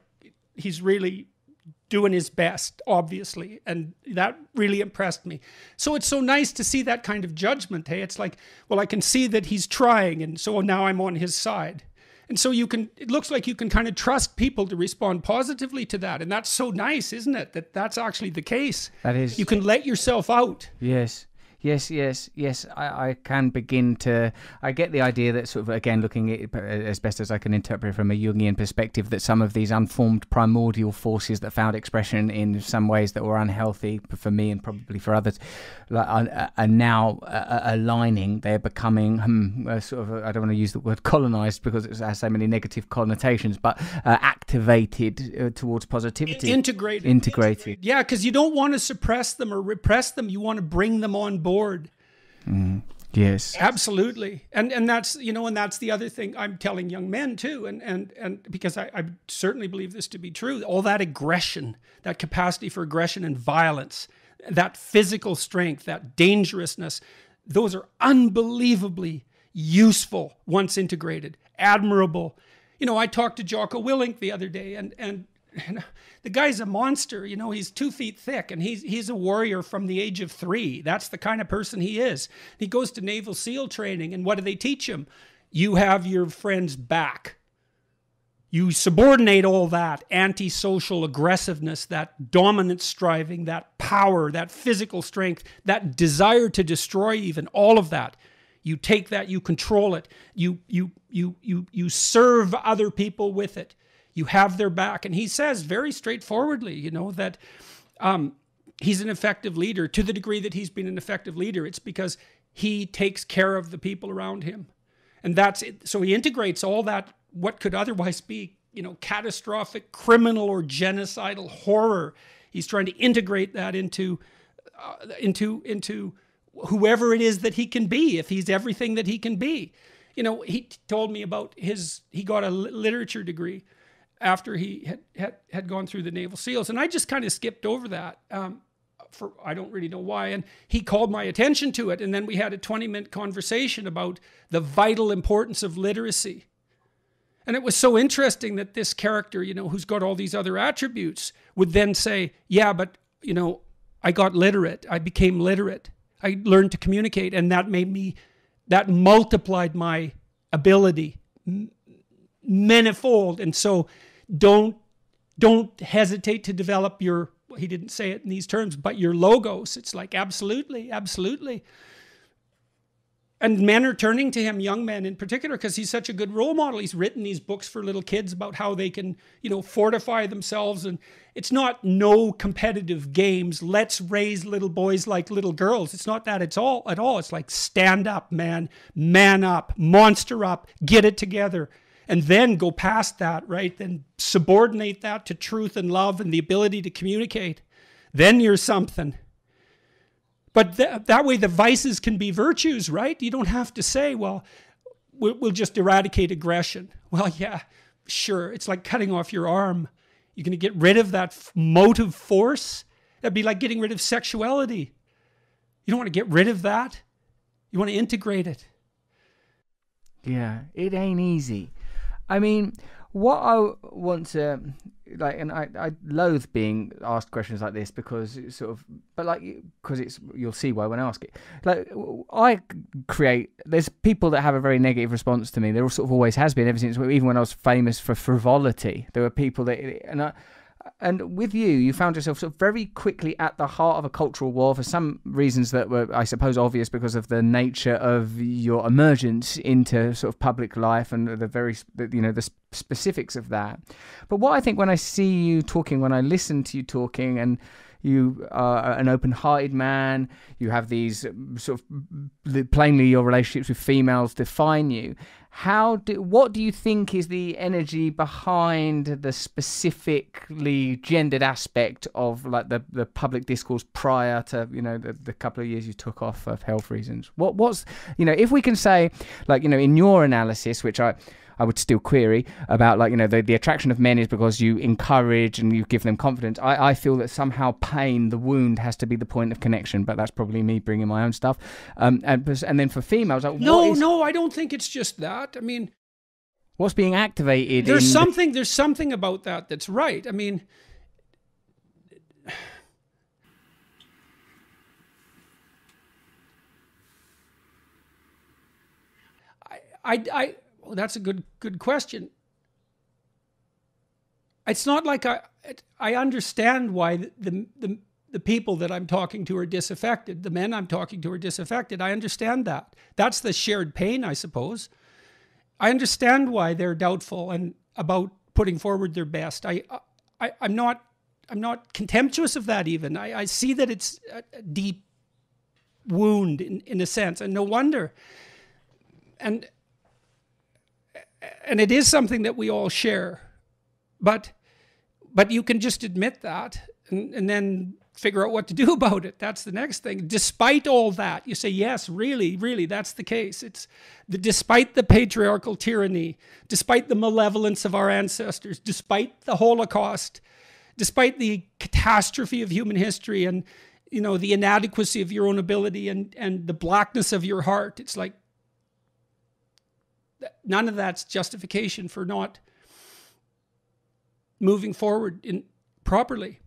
Speaker 2: he's really doing his best, obviously. And that really impressed me. So it's so nice to see that kind of judgment. Hey, it's like, well, I can see that he's trying, and so now I'm on his side. And so it looks like you can kind of trust people to respond positively to that. And that's so nice, isn't it? That's actually the case.
Speaker 1: That is.
Speaker 2: You can let yourself out.
Speaker 1: Yes. Yes. I can begin to. I get the idea that sort of, again, looking at it as best as I can interpret from a Jungian perspective, that some of these unformed primordial forces that found expression in some ways that were unhealthy for me and probably for others, are now aligning. They're becoming sort of. I don't want to use the word colonized because it has so many negative connotations, but activated towards positivity.
Speaker 2: Integrated. Yeah, because you don't want to suppress them or repress them. You want to bring them on board.
Speaker 1: Yes,
Speaker 2: absolutely. And that's, and that's the other thing I'm telling young men too. And because I certainly believe this to be true, all that aggression, that capacity for aggression and violence, that physical strength, that dangerousness, those are unbelievably useful once integrated, admirable. I talked to Jocko Willink the other day, and the guy's a monster. He's 2 feet thick, and he's a warrior from the age of 3. That's the kind of person he is. He goes to Naval SEAL training, and what do they teach him? You have your friend's back. You subordinate all that antisocial aggressiveness, that dominant striving, that power, that physical strength, that desire to destroy even, all of that. You take that, you control it, you serve other people with it. You have their back. And he says very straightforwardly, that he's an effective leader. To the degree that he's been an effective leader, it's because he takes care of the people around him. And that's it. So he integrates all that, what could otherwise be, catastrophic, criminal or genocidal horror. He's trying to integrate that into whoever it is that he can be, if he's everything that he can be. He told me about he got a literature degree after he had gone through the Naval SEALs. And I just kind of skipped over that for I don't really know why. And he called my attention to it. And then we had a 20-minute conversation about the vital importance of literacy. And it was so interesting that this character, who's got all these other attributes, would then say, yeah, but, I got literate. I became literate. I learned to communicate. And that multiplied my ability manifold. And so don't hesitate to develop your, he didn't say it in these terms, but your logos. It's like, absolutely. And men are turning to him, young men in particular, because he's such a good role model. He's written these books for little kids about how they can, fortify themselves. And it's not no competitive games. Let's raise little boys like little girls. It's not that at all. It's like, stand up, man up, monster up, get it together. And then go past that, right? Then subordinate that to truth and love and the ability to communicate. Then you're something. But that way the vices can be virtues, right? You don't have to say, well, we'll just eradicate aggression. Well, yeah, sure. It's like cutting off your arm. You're going to get rid of that motive force? That'd be like getting rid of sexuality. You don't want to get rid of that. You want to integrate it.
Speaker 1: Yeah, it ain't easy. I mean, what I want to, and I loathe being asked questions like this because it's sort of, because you'll see why when I ask it. There's people that have a very negative response to me. There sort of always has been, ever since, even when I was famous for frivolity. There were people that, and with you found yourself sort of very quickly at the heart of a cultural war for some reasons that were, I suppose, obvious because of the nature of your emergence into sort of public life and the specifics of that. But what I think when I see you talking, when I listen to you talking, and you are an open-hearted man, you have these sort of, plainly your relationships with females define you. What do you think is the energy behind the specifically gendered aspect of like the public discourse prior to the couple of years you took off for health reasons? What's if we can say, in your analysis, which I would still query about, the attraction of men is because you encourage and you give them confidence. I feel that somehow pain, the wound, has to be the point of connection, but that's probably me bringing my own stuff. And then for females,
Speaker 2: no, I don't think it's just that. I mean,
Speaker 1: what's being activated?
Speaker 2: There's something about that that's right. I mean, well, that's a good question. It's not like I understand why the the people that I'm talking to are disaffected. The men I'm talking to are disaffected. I understand that. That's the shared pain, I suppose. I understand why they're doubtful and about putting forward their best. I'm not contemptuous of that even. I see that it's a deep wound in a sense, and no wonder. And it is something that we all share. But you can just admit that and then figure out what to do about it. That's the next thing. Despite all that, you say, yes, really, really, that's the case. Despite the patriarchal tyranny, despite the malevolence of our ancestors, despite the Holocaust, despite the catastrophe of human history and, the inadequacy of your own ability and the blackness of your heart, it's like none of that's justification for not moving forward properly.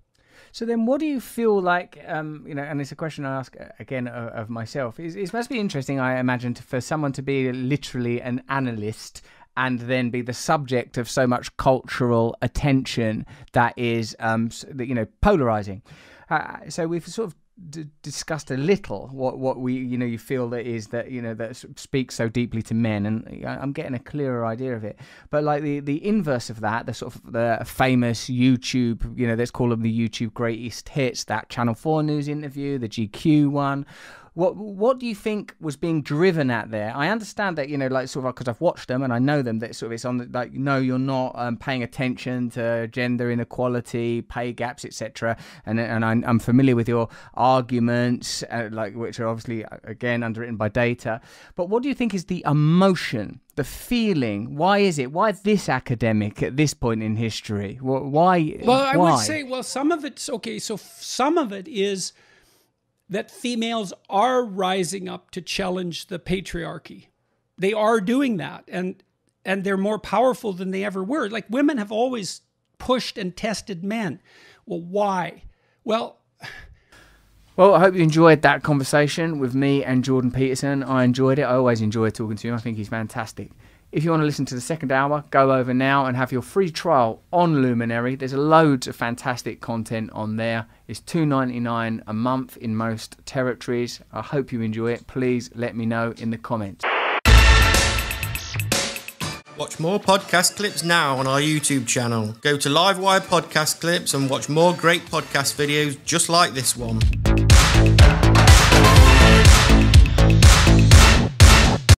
Speaker 1: So then what do you feel like, and it's a question I ask again of myself, it must be interesting, I imagine, for someone to be literally an analyst and then be the subject of so much cultural attention that is, polarizing. So we've sort of discussed a little what we you feel that is that that speaks so deeply to men, and I'm getting a clearer idea of it. But like the inverse of that, the sort of the famous YouTube, let's call them the YouTube greatest hits, that Channel 4 News interview, the GQ one. What do you think was being driven at there? I understand that, because I've watched them and I know them, that sort of it's on no, you're not paying attention to gender inequality, pay gaps, etc. And I'm familiar with your arguments, which are obviously again underwritten by data. But what do you think is the emotion, the feeling? Why is it? Why this academic at this point in history? Why?
Speaker 2: Well, I would say, some of it's okay. So some of it is that females are rising up to challenge the patriarchy. They are doing that, and they're more powerful than they ever were. Like, women have always pushed and tested men. Well, why? Well,
Speaker 1: I hope you enjoyed that conversation with me and Jordan Peterson. I enjoyed it. I always enjoy talking to him. I think he's fantastic. If you want to listen to the second hour, go over now and have your free trial on Luminary. There's loads of fantastic content on there. It's $2.99 a month in most territories. I hope you enjoy it. Please let me know in the comments.
Speaker 3: Watch more podcast clips now on our YouTube channel. Go to Livewire Podcast Clips and watch more great podcast videos just like this one.